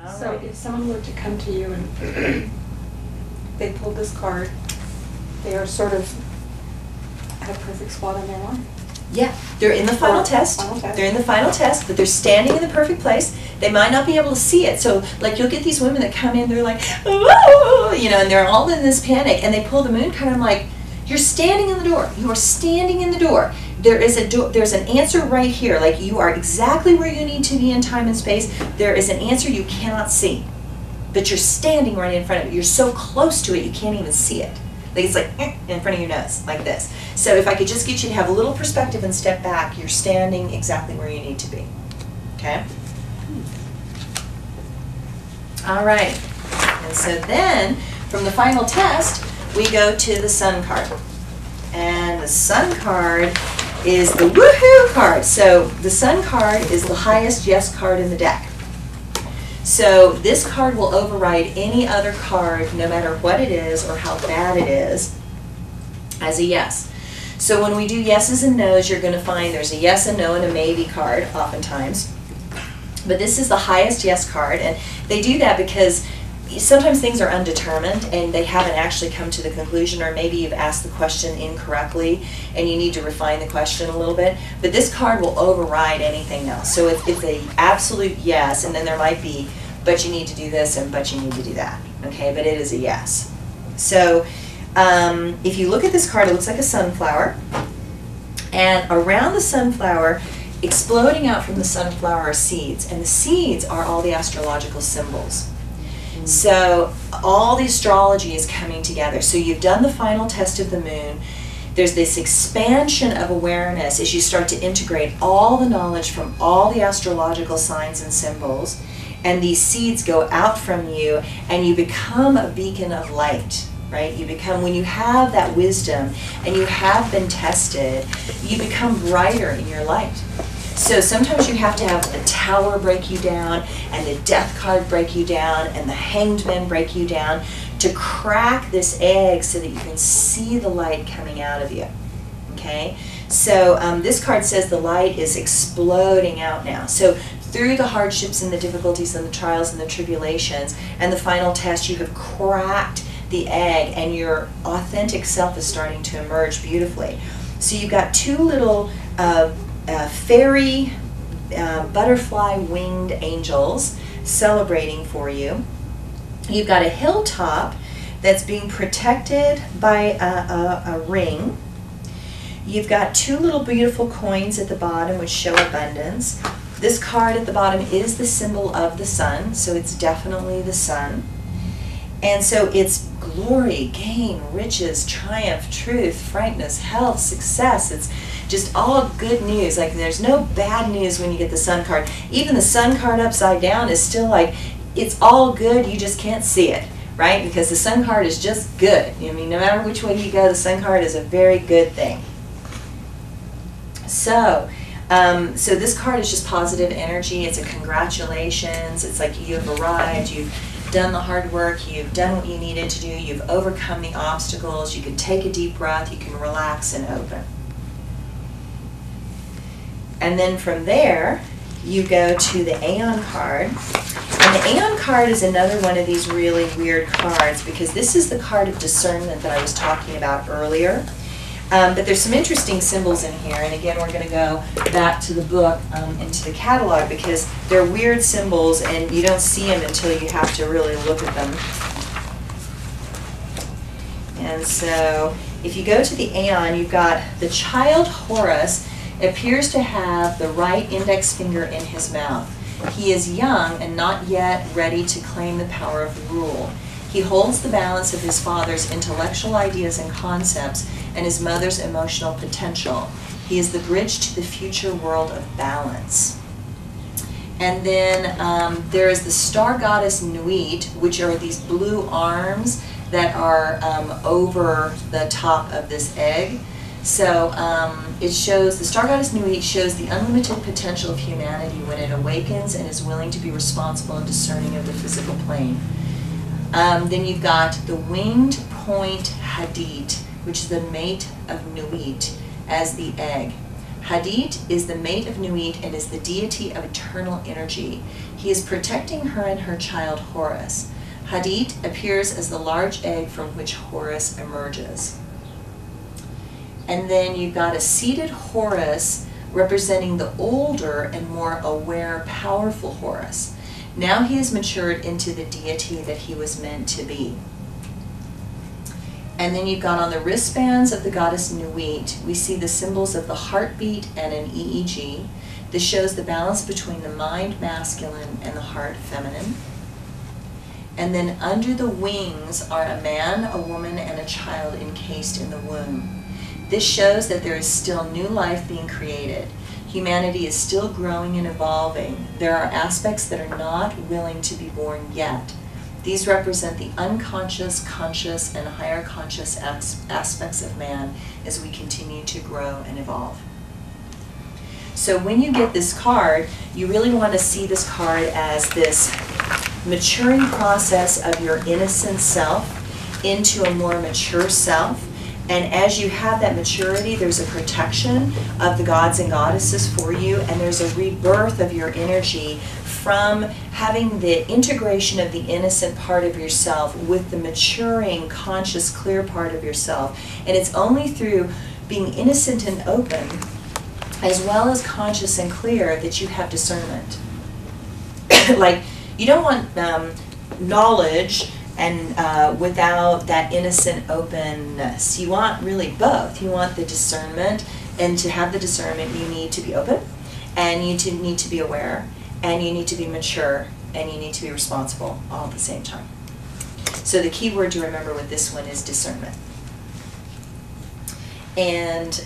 So if someone were to come to you and they pulled this card, they are sort of at a perfect spot in their life. Yeah, they're in the final test. They're in the final test, but they're standing in the perfect place. They might not be able to see it. So, like, you'll get these women that come in, they're like, oh, you know, and they're all in this panic, and they pull the moon card. I'm like, you're standing in the door. You are standing in the door. There is a door. There's an answer right here. Like, you are exactly where you need to be in time and space. There is an answer you cannot see, but you're standing right in front of it. You're so close to it, you can't even see it. Like, it's like in front of your nose, like this. So if I could just get you to have a little perspective and step back, you're standing exactly where you need to be. Okay? All right. And so then, from the final test, we go to the Sun card. And the Sun card is the woohoo card. So the Sun card is the highest yes card in the deck. So this card will override any other card, no matter what it is or how bad it is, as a yes. So when we do yeses and nos, you're going to find there's a yes, a no, and a maybe card oftentimes. But this is the highest yes card, and they do that because sometimes things are undetermined and they haven't actually come to the conclusion, or maybe you've asked the question incorrectly and you need to refine the question a little bit. But this card will override anything else. So it's an absolute yes, and then there might be, but you need to do this and but you need to do that. Okay, but it is a yes. So if you look at this card, it looks like a sunflower. And around the sunflower, exploding out from the sunflower are seeds. And the seeds are all the astrological symbols. So all the astrology is coming together. So you've done the final test of the moon. There's this expansion of awareness as you start to integrate all the knowledge from all the astrological signs and symbols. And these seeds go out from you and you become a beacon of light, right? You become, when you have that wisdom and you have been tested, you become brighter in your light. So sometimes you have to have the Tower break you down, and the Death card break you down, and the Hanged Man break you down to crack this egg so that you can see the light coming out of you. Okay? So this card says the light is exploding out now. So through the hardships and the difficulties and the trials and the tribulations and the final test, you have cracked the egg, and your authentic self is starting to emerge beautifully. So you've got two little fairy butterfly winged angels celebrating for you. You've got a hilltop that's being protected by a ring. You've got two little beautiful coins at the bottom which show abundance. This card at the bottom is the symbol of the sun, so it's definitely the sun. And so it's glory, gain, riches, triumph, truth, frankness, health, success. It's just all good news. Like, there's no bad news when you get the sun card. Even the sun card upside down is still like, it's all good, you just can't see it, right? Because the sun card is just good. I mean, no matter which way you go, the sun card is a very good thing. So, so this card is just positive energy. It's a congratulations. It's like you have arrived, you've done the hard work, you've done what you needed to do, you've overcome the obstacles, you can take a deep breath, you can relax and open. And then from there, you go to the Aeon card. And the Aeon card is another one of these really weird cards because this is the card of discernment that I was talking about earlier. But there's some interesting symbols in here, and again we're going to go back to the book, into the catalog, because they're weird symbols and you don't see them until you have to really look at them. And so if you go to the Aeon, you've got the child Horus appears to have the right index finger in his mouth. He is young and not yet ready to claim the power of rule. He holds the balance of his father's intellectual ideas and concepts and his mother's emotional potential. He is the bridge to the future world of balance. And then there is the star goddess Nuit, which are these blue arms that are over the top of this egg. So it shows, the star goddess Nuit shows the unlimited potential of humanity when it awakens and is willing to be responsible and discerning of the physical plane. Then you've got the winged point Hadit, which is the mate of Nuit, as the egg. Hadit is the mate of Nuit and is the deity of eternal energy. He is protecting her and her child Horus. Hadit appears as the large egg from which Horus emerges. And then you've got a seated Horus representing the older and more aware, powerful Horus. Now he has matured into the deity that he was meant to be. And then you've got on the wristbands of the goddess Nuit, we see the symbols of the heartbeat and an EEG. This shows the balance between the mind masculine and the heart feminine. And then under the wings are a man, a woman, and a child encased in the womb. This shows that there is still new life being created. Humanity is still growing and evolving. There are aspects that are not willing to be born yet. These represent the unconscious, conscious, and higher conscious aspects of man as we continue to grow and evolve. So when you get this card, you really want to see this card as this maturing process of your innocent self into a more mature self. And as you have that maturity, there's a protection of the gods and goddesses for you, and there's a rebirth of your energy from having the integration of the innocent part of yourself with the maturing, conscious, clear part of yourself. And it's only through being innocent and open, as well as conscious and clear, that you have discernment. Like, you don't want knowledge and without that innocent openness. You want really both. You want the discernment, and to have the discernment you need to be open, and you need to be aware, and you need to be mature, and you need to be responsible all at the same time. So the key word to remember with this one is discernment. And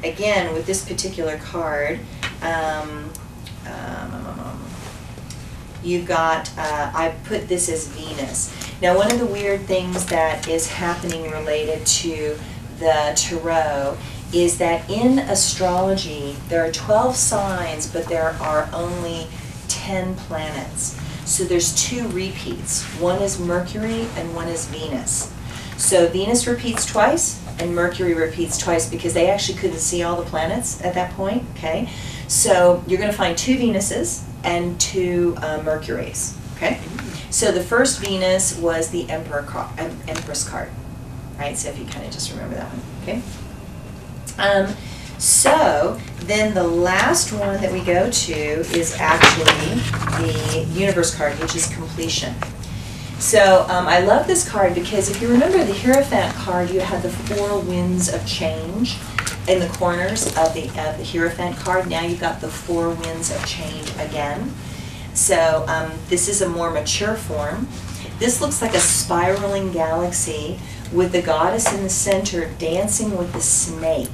again, with this particular card, you've got, I put this as Venus. Now, one of the weird things that is happening related to the tarot is that in astrology, there are 12 signs, but there are only 10 planets. So there's 2 repeats. One is Mercury and one is Venus. So Venus repeats twice and Mercury repeats twice because they actually couldn't see all the planets at that point, okay? So you're going to find 2 Venuses and 2 Mercuries, okay? So the first Venus was the Empress card, right? So if you kind of just remember that one, okay? So then the last one that we go to is actually the Universe card, which is completion. So I love this card because if you remember the Hierophant card, you had the 4 winds of change in the corners of the Hierophant card. Now you've got the 4 winds of change again. So this is a more mature form. This looks like a spiraling galaxy with the goddess in the center dancing with the snake,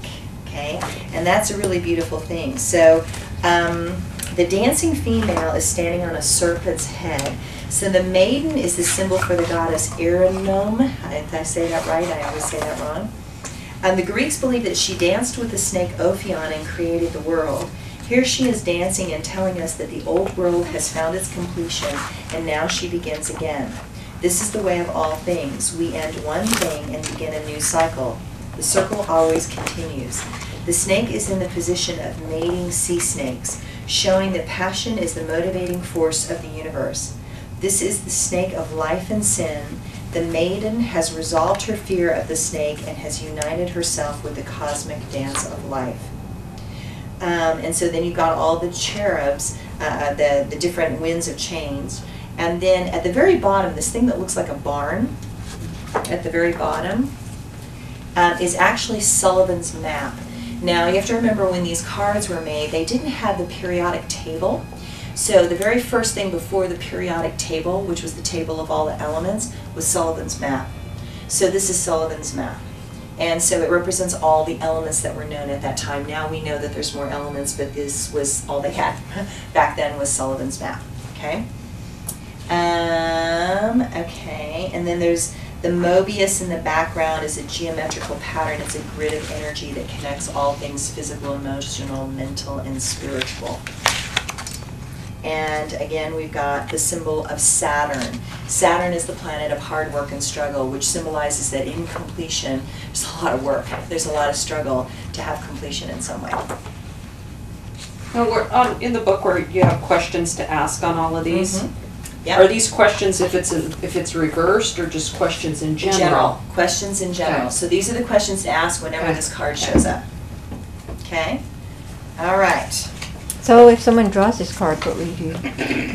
okay? And that's a really beautiful thing. So the dancing female is standing on a serpent's head. So the maiden is the symbol for the goddess Erinome. Did I say that right? I always say that wrong. The Greeks believed that she danced with the snake Ophion and created the world. Here she is dancing and telling us that the old world has found its completion and now she begins again. This is the way of all things. We end one thing and begin a new cycle. The circle always continues. The snake is in the position of mating sea snakes, showing that passion is the motivating force of the universe. This is the snake of life and sin. The maiden has resolved her fear of the snake and has united herself with the cosmic dance of life. And so then you've got all the cherubs, the different winds of change. And then at the very bottom, this thing that looks like a barn, at the very bottom, is actually Sullivan's map. Now you have to remember when these cards were made, they didn't have the periodic table. So the very first thing before the periodic table, which was the table of all the elements, was Sullivan's map. So this is Sullivan's map. And so it represents all the elements that were known at that time. Now we know that there's more elements, but this was all they had back then was Sullivan's map, okay? Okay, and then there's the Mobius in the background is a geometrical pattern. It's a grid of energy that connects all things physical, emotional, mental, and spiritual. And again, we've got the symbol of Saturn. Saturn is the planet of hard work and struggle, which symbolizes that in completion, there's a lot of work. There's a lot of struggle to have completion in some way. Now, we're in the book where you have questions to ask on all of these. Yep. Are these questions if it's reversed or just questions in general? Questions in general. Okay. So these are the questions to ask whenever Okay. this card shows up. Okay? All right. So if someone draws this card, what would you tell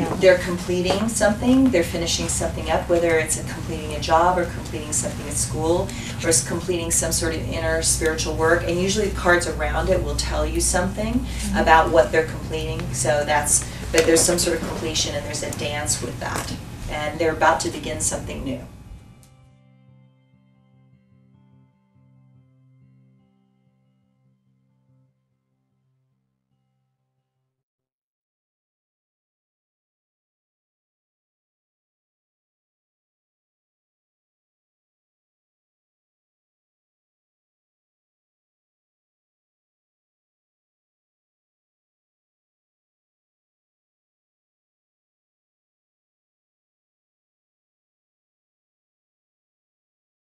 them? They're completing something, they're finishing something up, whether it's completing a job or completing something at school, or it's completing some sort of inner spiritual work, and usually the cards around it will tell you something about what they're completing. So but there's some sort of completion and there's a dance with that. And they're about to begin something new.